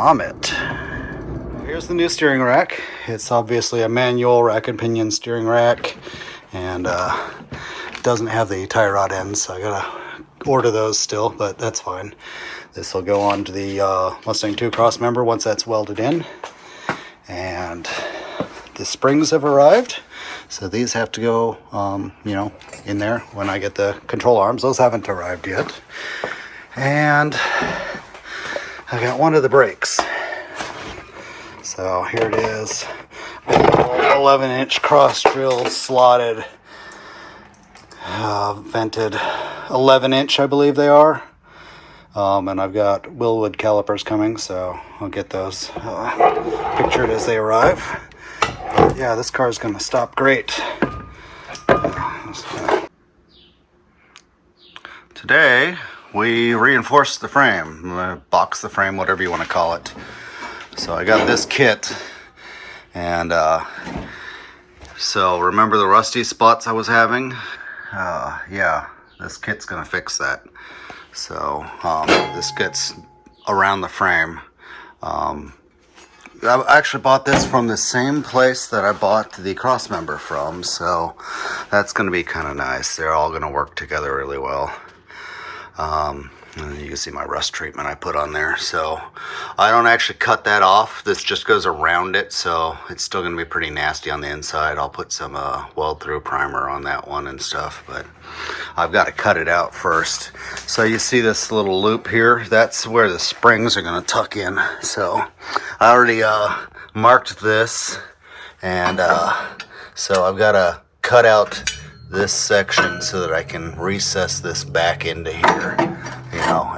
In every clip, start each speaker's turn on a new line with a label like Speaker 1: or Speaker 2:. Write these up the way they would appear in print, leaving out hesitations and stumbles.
Speaker 1: Comet. Here's the new steering rack. It's obviously a manual rack and pinion steering rack, and it doesn't have the tie rod ends, so I gotta order those still, but that's fine. This will go on to the Mustang II crossmember once that's welded in. And the springs have arrived, so these have to go, in there when I get the control arms. Those haven't arrived yet. And I got one of the brakes. So here it is, 11-inch cross-drilled, slotted, vented 11-inch, I believe they are. And I've got Willwood calipers coming, so I'll get those pictured as they arrive. But yeah, this car is going to stop great. Today, we reinforced the frame, box the frame, whatever you want to call it. So I got this kit, and so remember the rusty spots I was having? Yeah, this kit's going to fix that. So this gets around the frame. I actually bought this from the same place that I bought the crossmember from, so that's going to be kind of nice. They're all going to work together really well. And you can see my rust treatment I put on there. So I don't actually cut that off. This just goes around it, so it's still going to be pretty nasty on the inside. I'll put some weld through primer on that one and stuff, but I've got to cut it out first. So you see this little loop here? That's where the springs are going to tuck in. So I already marked this, and so I've got to cut out this section so that I can recess this back into here,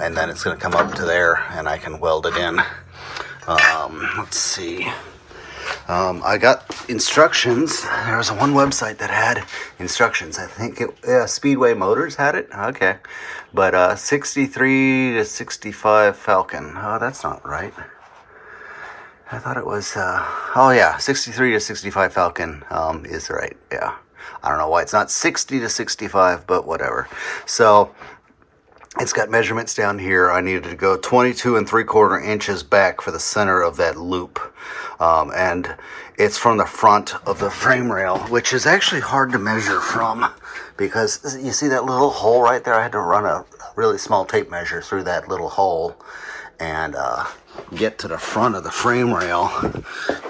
Speaker 1: and then it's going to come up to there and I can weld it in. Let's see. I got instructions. There was one website that had instructions. I think Speedway Motors had it. Okay. But 63 to 65 Falcon. Oh, that's not right. I thought it was, 63 to 65 Falcon is right. Yeah. I don't know why it's not 60 to 65, but whatever. So it's got measurements down here. I needed to go 22 3/4 inches back for the center of that loop. And it's from the front of the frame rail, which is actually hard to measure from, because you see that little hole right there? I had to run a really small tape measure through that little hole and get to the front of the frame rail,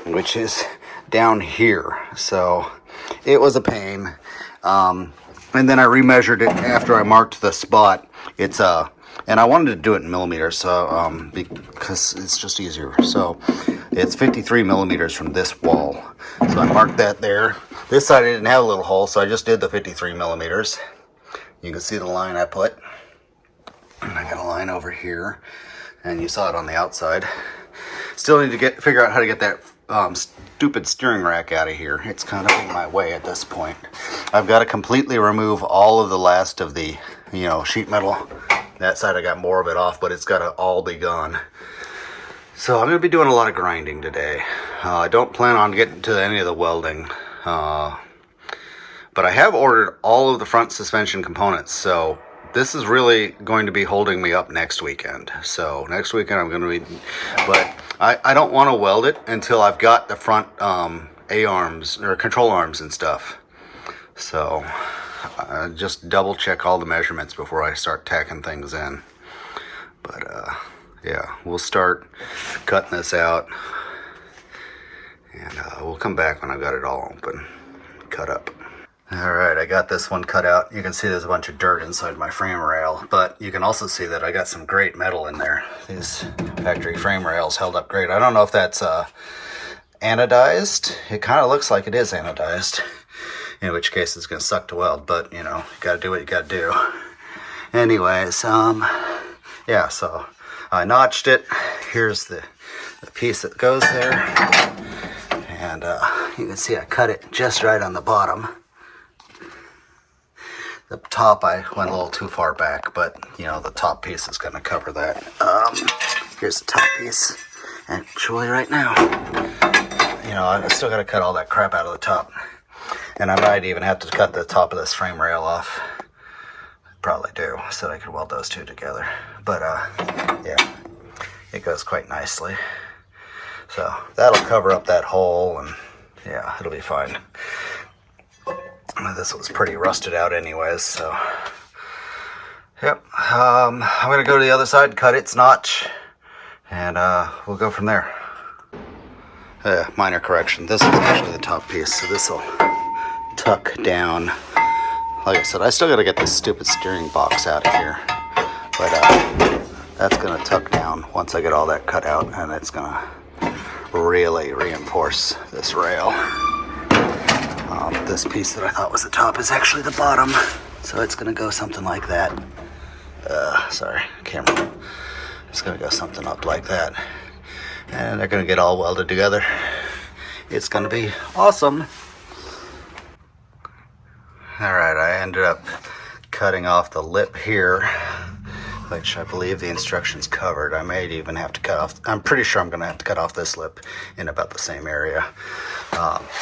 Speaker 1: which is down here. So it was a pain. And then I remeasured it after I marked the spot. It's and I wanted to do it in millimeters, so because it's just easier. So it's 53 millimeters from this wall. So I marked that there. This side I didn't have a little hole, so I just did the 53 millimeters. You can see the line I put. And I got a line over here, and you saw it on the outside. Still need to figure out how to get that stupid steering rack out of here. It's kind of in my way at this point. I've got to completely remove all of the last of the, sheet metal. That side I got more of it off, but it's got to all be gone. So I'm going to be doing a lot of grinding today. I don't plan on getting to any of the welding. But I have ordered all of the front suspension components, so this is really going to be holding me up next weekend. So next weekend I'm going to be, but I don't want to weld it until I've got the front A-arms or control arms and stuff. So just double check all the measurements before I start tacking things in. But yeah, we'll start cutting this out, and we'll come back when I've got it all open, cut up. Alright, I got this one cut out. You can see there's a bunch of dirt inside my frame rail, but you can also see that I got some great metal in there. These factory frame rails held up great. I don't know if that's anodized. It kind of looks like it is anodized, in which case it's going to suck to weld, but you got to do what you got to do. Anyways, yeah, so I notched it. Here's the piece that goes there, and you can see I cut it just right on the bottom. The top I went a little too far back, but the top piece is going to cover that. Here's the top piece, actually right now. I still got to cut all that crap out of the top, and I might even have to cut the top of this frame rail off. Probably do, so that I could weld those two together. But yeah, it goes quite nicely. So that'll cover up that hole, and yeah, it'll be fine. This was pretty rusted out anyways, so yep. I'm gonna go to the other side, cut its notch, and we'll go from there. Minor correction, this is actually the top piece, so this will tuck down. Like I said, I still gotta get this stupid steering box out of here, but that's gonna tuck down once I get all that cut out, and it's gonna really reinforce this rail. This piece that I thought was the top is actually the bottom, so it's gonna go something like that. Sorry, camera. It's gonna go something up like that, and they're gonna get all welded together. It's gonna be awesome. All right, I ended up cutting off the lip here, which I believe the instructions covered. I may even have to cut off, I'm pretty sure I'm gonna have to cut off this lip in about the same area.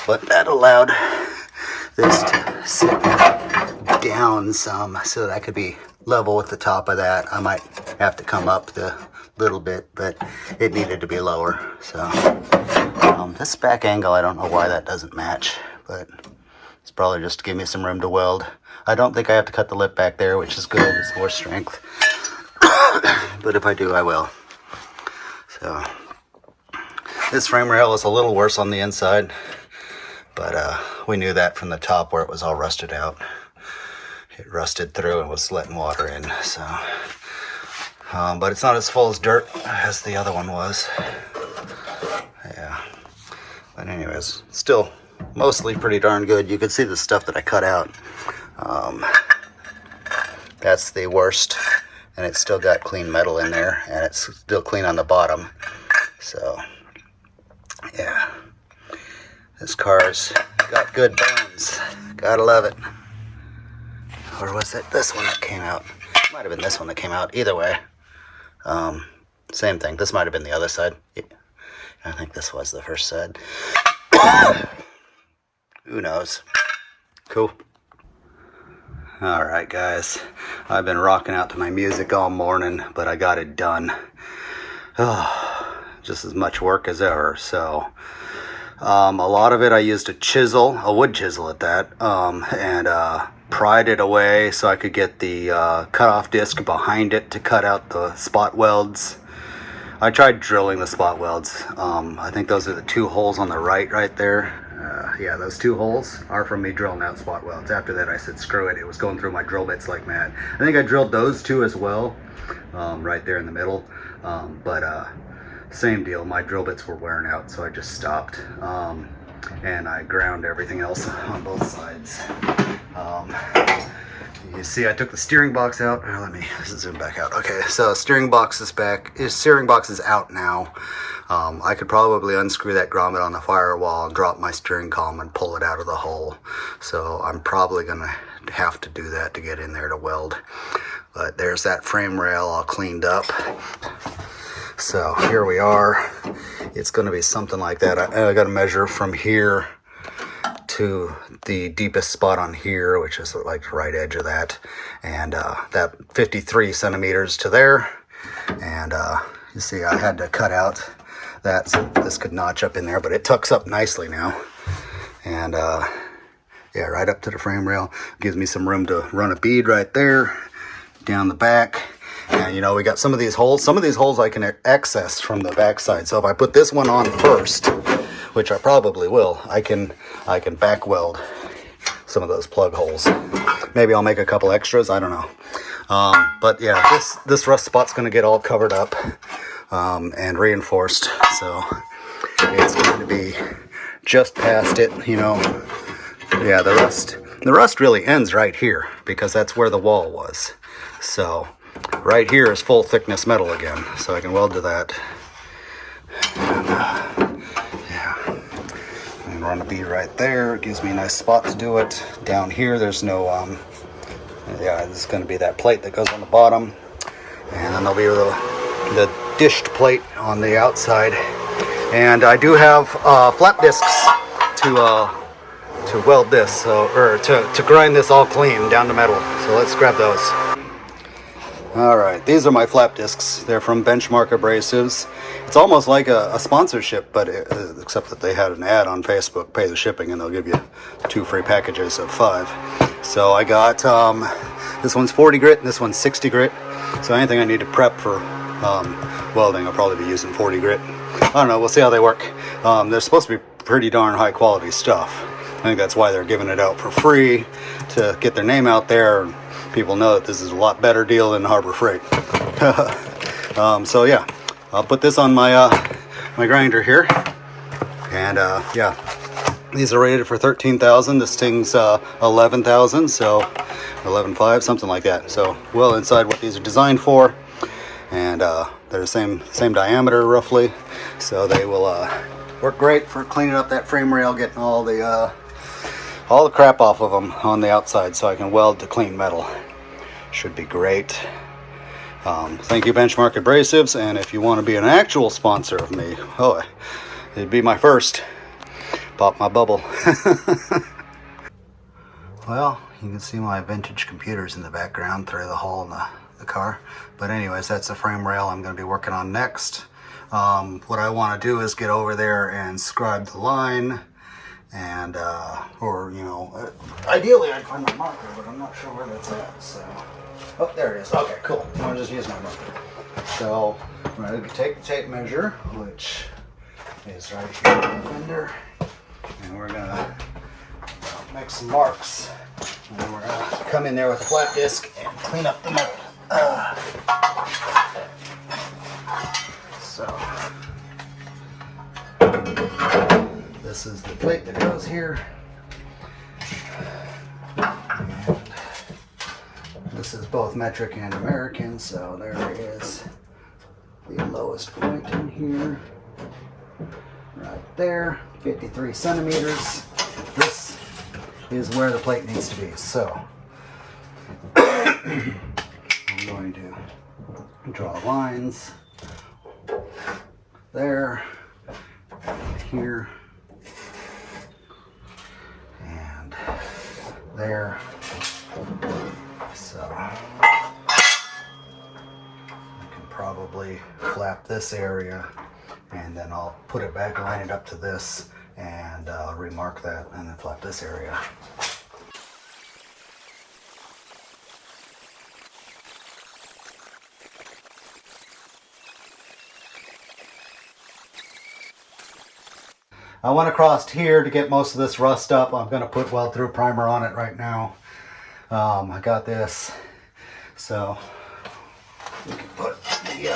Speaker 1: But that allowed this to sit down some so that I could be level with the top of that. I might have to come up the little bit, but it needed to be lower. So this back angle, I don't know why that doesn't match, but it's probably just to give me some room to weld. I don't think I have to cut the lip back there, which is good. It's more strength. But if I do, I will. So this frame rail is a little worse on the inside, but we knew that from the top where it was all rusted out. It rusted through and was letting water in. So, but it's not as full as dirt as the other one was. Yeah. But anyways, still mostly pretty darn good. You can see the stuff that I cut out. That's the worst, and it's still got clean metal in there, and it's still clean on the bottom. So yeah, this car's got good bones. Gotta love it. Or was it this one that came out? Might have been this one that came out. Either way, same thing. This might have been the other side. I think this was the first side. Who knows? Cool. All right, guys. I've been rocking out to my music all morning, but I got it done. Oh, just as much work as ever. So a lot of it I used a chisel, a wood chisel at that, and pried it away so I could get the cutoff disc behind it to cut out the spot welds. I tried drilling the spot welds. I think those are the two holes on the right there. Yeah, those two holes are from me drilling out spot welds. After that I said screw it, it was going through my drill bits like mad. I think I drilled those two as well, right there in the middle, but same deal, my drill bits were wearing out, so I just stopped, and I ground everything else on both sides. You see I took the steering box out. Let me zoom back out. Okay, so steering box is back. Steering box is out now. I could probably unscrew that grommet on the firewall and drop my steering column and pull it out of the hole. So I'm probably gonna have to do that to get in there to weld. But there's that frame rail all cleaned up. So here we are. It's gonna be something like that. I gotta measure from here to the deepest spot on here, which is like the right edge of that, and that 53 centimeters to there. And you see I had to cut out that so this could notch up in there, but it tucks up nicely now. And yeah, right up to the frame rail. Gives me some room to run a bead right there down the back. And you know, we got some of these holes I can access from the back side. So if I put this one on first, which I probably will, I can back weld some of those plug holes. Maybe I'll make a couple extras, I don't know. But yeah, this rust spot's gonna get all covered up and reinforced. So it's going to be just past it, you know. Yeah, the rust really ends right here because that's where the wall was. So right here is full thickness metal again, so I can weld to that. And, yeah, and run a bead right there. It gives me a nice spot to do it. Down here, there's no, yeah, this is going to be that plate that goes on the bottom, and then there'll be the dished plate on the outside. And I do have flap discs to weld this, so or to grind this all clean down to metal. So let's grab those. Alright, these are my flap discs. They're from Benchmark Abrasives. It's almost like a sponsorship, but except that they had an ad on Facebook, pay the shipping, and they'll give you 2 free packages of 5. So I got, this one's 40 grit and this one's 60 grit. So anything I need to prep for welding, I'll probably be using 40 grit. I don't know, we'll see how they work. They're supposed to be pretty darn high quality stuff. I think that's why they're giving it out for free, to get their name out there and people know that this is a lot better deal than Harbor Freight. So yeah, I'll put this on my my grinder here, and yeah, these are rated for 13,000. This thing's 11,000, so 11.5, something like that. So well inside what these are designed for, and they're the same diameter roughly, so they will work great for cleaning up that frame rail, getting all the crap off of them on the outside, so I can weld to clean metal. Should be great. Thank you, Benchmark Abrasives, and if you want to be an actual sponsor of me, oh, it'd be my first. Pop my bubble. Well, you can see my vintage computers in the background through the hole in the car. But anyways, that's the frame rail I'm going to be working on next. What I want to do is get over there and scribe the line, and or you know, ideally I'd find my marker, but I'm not sure where that's at. So, oh, there it is. Okay, cool. I'll just use my marker. So I'm going to take the tape measure, which is right here in the fender, and we're going to make some marks. And then we're going to come in there with a flat disc and clean up the metal. So this is the plate that goes here, and this is both metric and American, so there is the lowest point in here, right there, 53 centimeters. This is where the plate needs to be, so I'm going to draw lines there, here, and there. So I can probably flap this area, and then I'll put it back, line it up to this, and remark that, and then flap this area. I went across here to get most of this rust up. I'm going to put weld through primer on it right now. I got this, so we can put the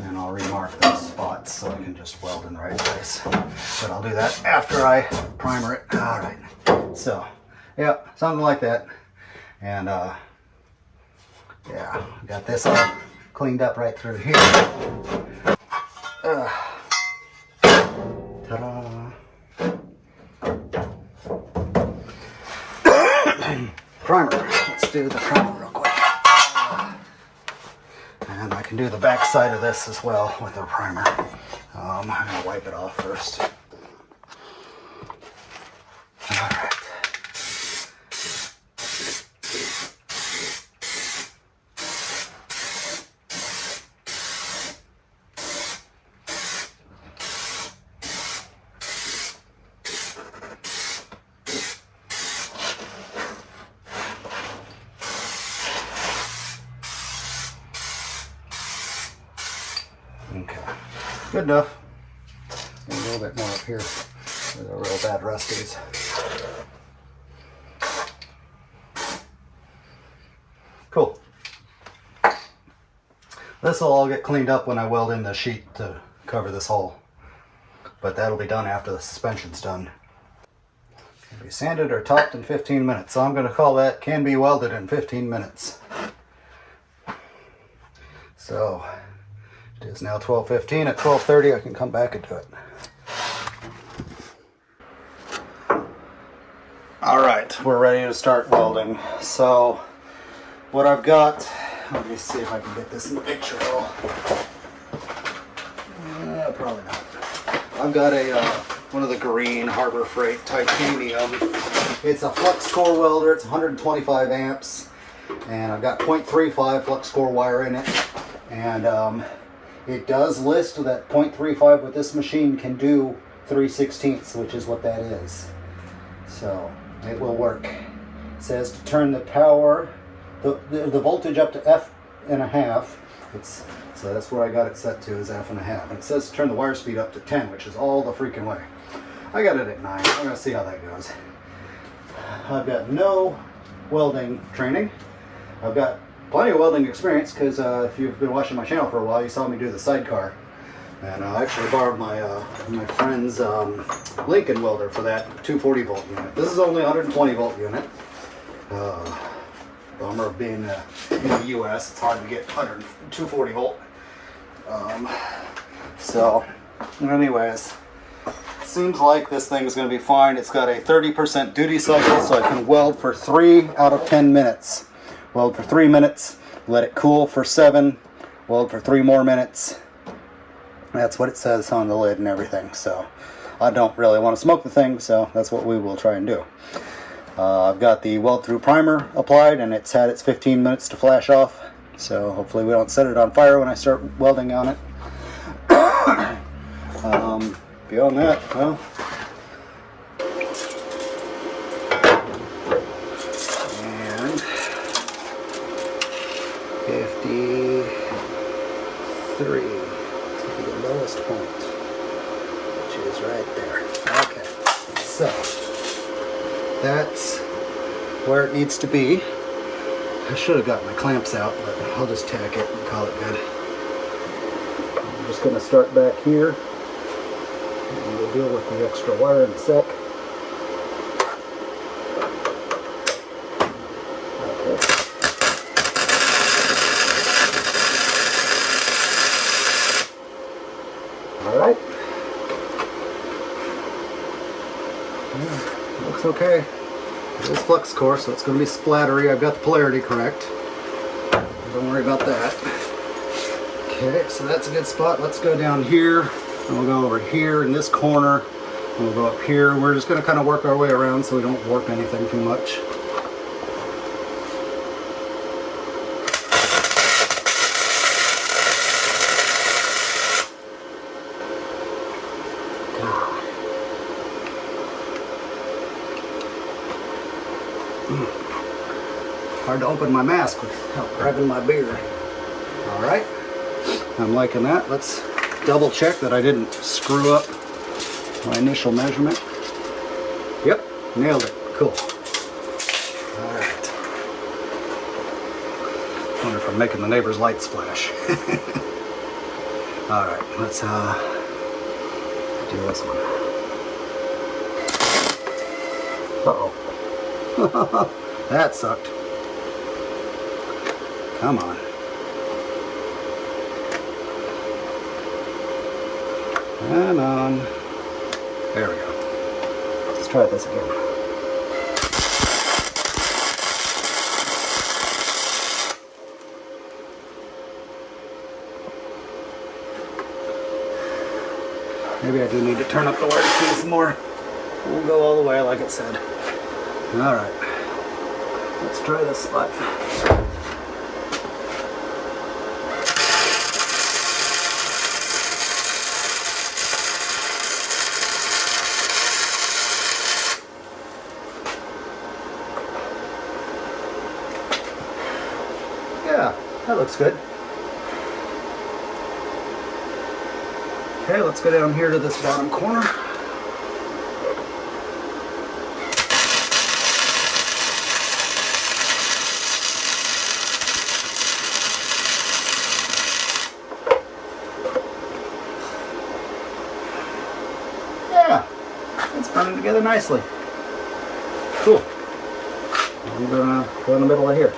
Speaker 1: and I'll remark those spots so I can just weld in the right place. But I'll do that after I primer it. All right. So, yeah, something like that. And yeah, got this all cleaned up right through here. Ta-da! Primer. Let's do the primer real quick. And I can do the back side of this as well with the primer. I'm going to wipe it off first. All right. Okay, good enough. A little bit more up here where the real bad rust is. Cool. This will all get cleaned up when I weld in the sheet to cover this hole, but that'll be done after the suspension's done. Can be sanded or topped in 15 minutes, so I'm going to call that can be welded in 15 minutes. So it is now 12:15. At 12:30 I can come back and do it. Alright, we're ready to start welding. So what I've got, let me see if I can get this in the picture at all. Probably not. I've got a one of the green Harbor Freight titanium. It's a flux core welder. It's 125 amps, and I've got 0.35 flux core wire in it. And it does list that 0.35 with this machine can do 3/16, which is what that is. So it will work. It says to turn the power, the voltage up to F.5. So that's where I got it set to, is F.5. And it says to turn the wire speed up to 10, which is all the freaking way. I got it at 9. I'm gonna see how that goes. I've got no welding training. I've got plenty of welding experience, because if you've been watching my channel for a while, you saw me do the sidecar. And I actually borrowed my friend's Lincoln welder for that 240 volt unit. This is only a 120 volt unit. Bummer of being in the US, it's hard to get 240 volt. So anyways, seems like this thing is going to be fine. It's got a 30% duty cycle, so I can weld for 3 out of 10 minutes. Weld for 3 minutes, let it cool for 7, weld for 3 more minutes. That's what it says on the lid and everything. So I don't really want to smoke the thing, so that's what we will try and do. I've got the weld through primer applied, and it's had its 15 minutes to flash off. So hopefully we don't set it on fire when I start welding on it. Beyond that, well, and 53 to the lowest point, which is right there. Okay, so that's where it needs to be. I should have got my clamps out, but I'll just tack it and call it good. I'm just going to start back here, and we'll deal with the extra wire in a sec. Okay. Alright. Yeah, looks okay. It is flux core, so it's going to be splattery. I've got the polarity correct. Don't worry about that. Okay, so that's a good spot. Let's go down here, and we'll go over here in this corner, and we'll go up here. We're just going to kind of work our way around so we don't warp anything too much. Hard to open my mask without grabbing my beer. Alright, I'm liking that. Let's double check that I didn't screw up my initial measurement. Yep, nailed it. Cool. Alright. Wonder if I'm making the neighbor's lights flash. Alright, let's do this one. Uh-oh. That sucked. Come on. Come on. There we go. Let's try this again. Maybe I do need to turn up the wire speed some more. We'll go all the way like it said. Alright. Let's try this spot. Yeah, that looks good. Okay, let's go down here to this bottom corner. Yeah, it's running together nicely. Cool. I'm gonna go in the middle of here.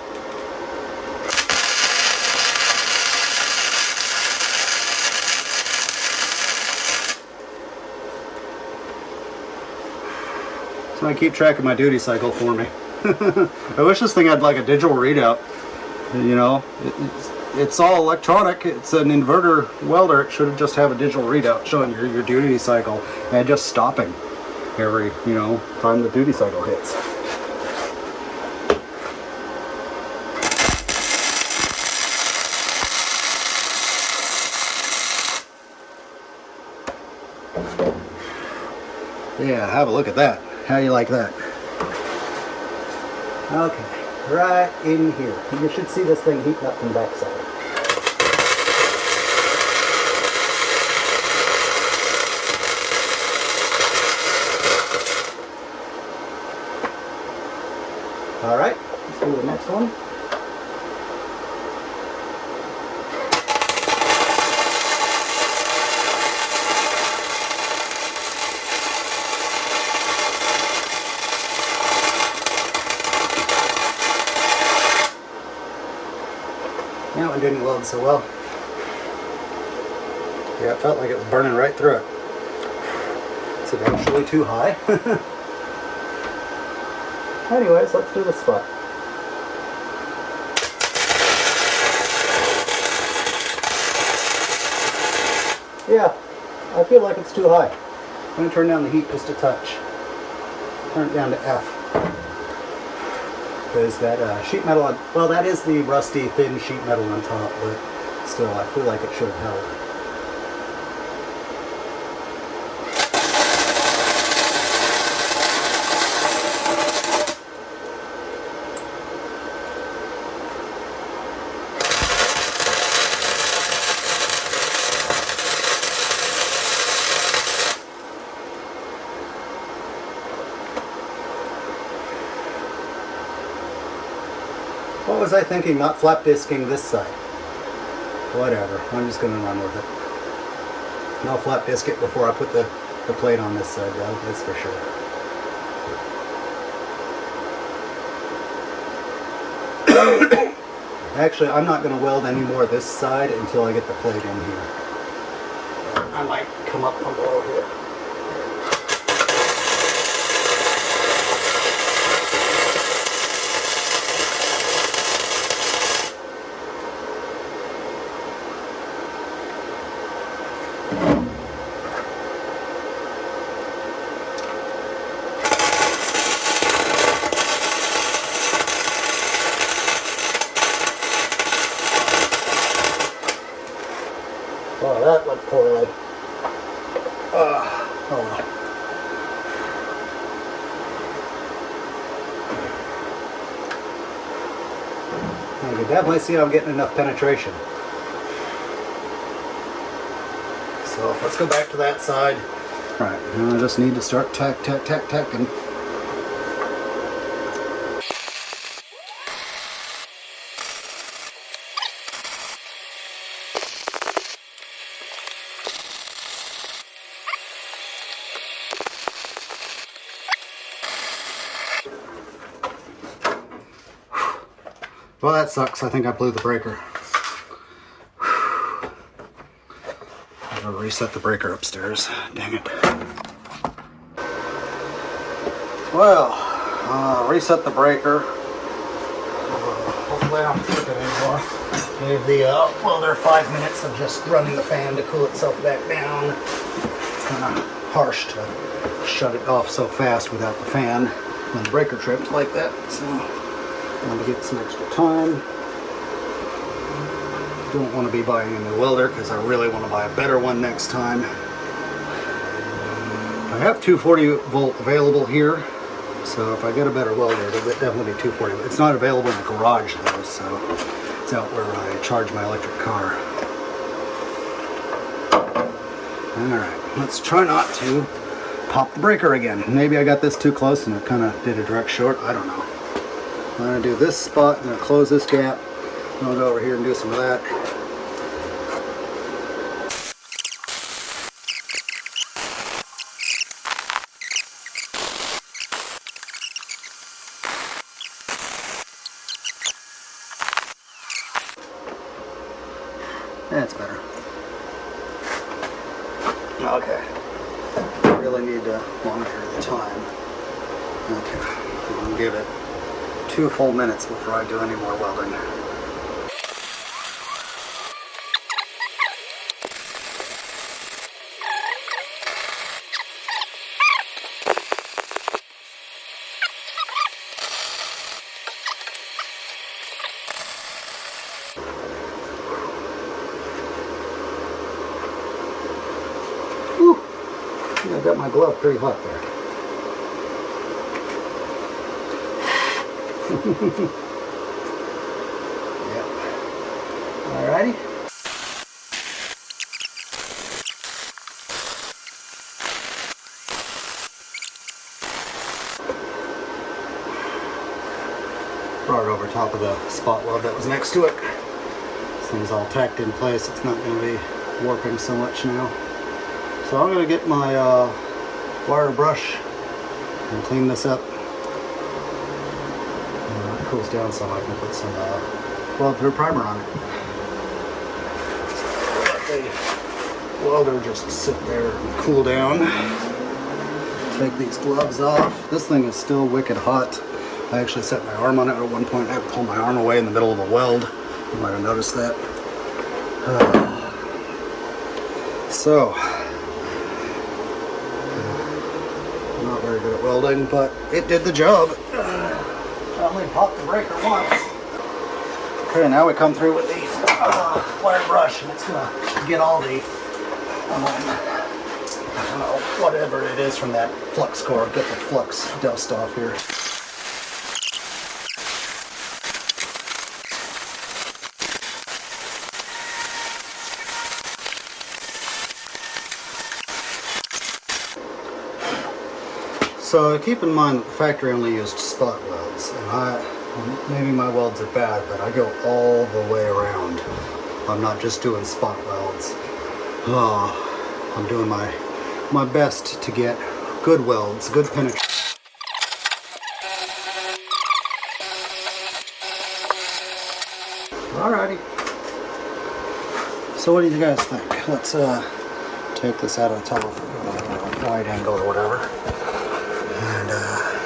Speaker 1: So I keep track of my duty cycle for me. I wish this thing had like a digital readout. You know, it's all electronic. It's an inverter welder. It should just have a digital readout showing your duty cycle and just stopping every, time the duty cycle hits. Yeah, have a look at that. How you like that? Okay, right in here. You should see this thing heating up from the backside. All right, let's do the next one. That one didn't weld so well. Yeah, it felt like it was burning right through it. It's eventually too high. Anyways, let's do this spot. Yeah, I feel like it's too high. I'm going to turn down the heat just a touch. Turn it down to F. Because that sheet metal, well, that is the rusty thin sheet metal on top, but still I feel like it should have held. What was I thinking, not flap disking this side? Whatever, I'm just going to run with it. And I'll flap disc it before I put the plate on this side though, that's for sure. Actually, I'm not going to weld any more this side until I get the plate in here. I might come up from below here. Oh, that went poorly. Oh well. I can definitely see I'm getting enough penetration. So let's go back to that side. Alright, now I just need to start tacking. Well, that sucks. I think I blew the breaker. I gotta reset the breaker upstairs. Dang it. Well, reset the breaker. Hopefully I don't flip it anymore. Gave the welder 5 minutes of just running the fan to cool itself back down. It's kind of harsh to shut it off so fast without the fan when the breaker trips like that. So I want to get some extra time. Don't want to be buying a new welder because I really want to buy a better one next time. I have 240 volt available here, so if I get a better welder, it'll definitely be 240. It's not available in the garage though, so it's out where I charge my electric car. Alright, let's try not to pop the breaker again. Maybe I got this too close and it kind of did a direct short. I don't know. I'm going to do this spot, I'm going to close this gap, I'm going to go over here and do some of that. That's better. Okay. I really need to monitor the time. Okay. I'm going to give it 2 full minutes before I do any more welding. my glove pretty hot there. Yep. Alrighty. Brought it over top of the spot weld that was next to it. This thing's all tacked in place. It's not going to be warping so much now. So I'm going to get my wire brush and clean this up. When it cools down some, I can put some weld-through primer on it. Let the welder just sit there and cool down. Take these gloves off. This thing is still wicked hot. I actually set my arm on it at one point. I pulled my arm away in the middle of a weld. You might have noticed that. So, I'm not very good at welding, but it did the job. I only popped the breaker once. Okay, now we come through with the wire brush, and it's gonna get all the, I don't know, whatever it is from that flux core, get the flux dust off here. So keep in mind that the factory only used spot welds, and maybe my welds are bad, but I go all the way around. I'm not just doing spot welds. I'm doing my best to get good welds, good penetration. Alrighty. So what do you guys think? Let's take this out of the top wide angle or whatever. And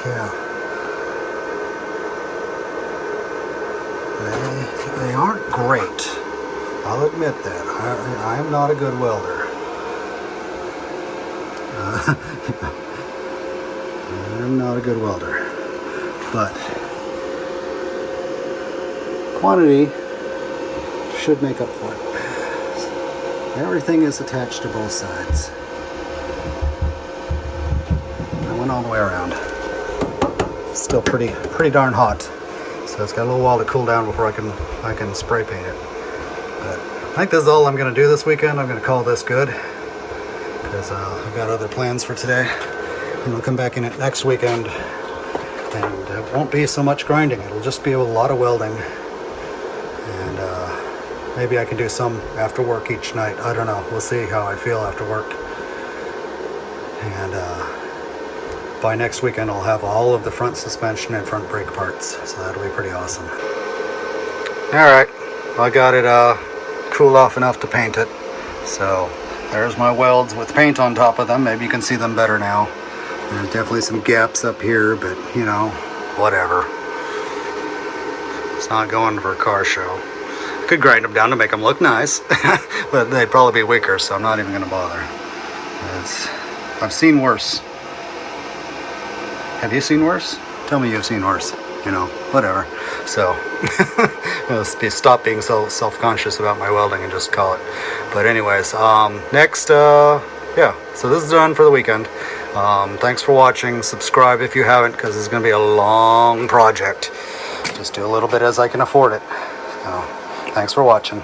Speaker 1: yeah, they aren't great. I'll admit that. I am not a good welder. I'm not a good welder, but quantity should make up for it. Everything is attached to both sides. All the way around. Still pretty darn hot, so it's got a little while to cool down before I can spray paint it. But I think this is all I'm going to do this weekend. I'm going to call this good because I've got other plans for today, and I'll come back in it next weekend, and it won't be so much grinding. It'll just be a lot of welding, and maybe I can do some after work each night. I don't know. We'll see how I feel after work. And by next weekend, I'll have all of the front suspension and front brake parts, so that'll be pretty awesome. Alright, I got it cooled off enough to paint it. So there's my welds with paint on top of them. Maybe you can see them better now. There's definitely some gaps up here, but you know, whatever. It's not going for a car show. I could grind them down to make them look nice, but they'd probably be weaker, so I'm not even going to bother. I've seen worse. Have you seen worse? Tell me you've seen worse. You know, whatever. So, stop being so self-conscious about my welding and just call it. But anyways, next, yeah, so this is done for the weekend. Thanks for watching. Subscribe if you haven't, because it's going to be a long project. Just do a little bit as I can afford it. So, thanks for watching.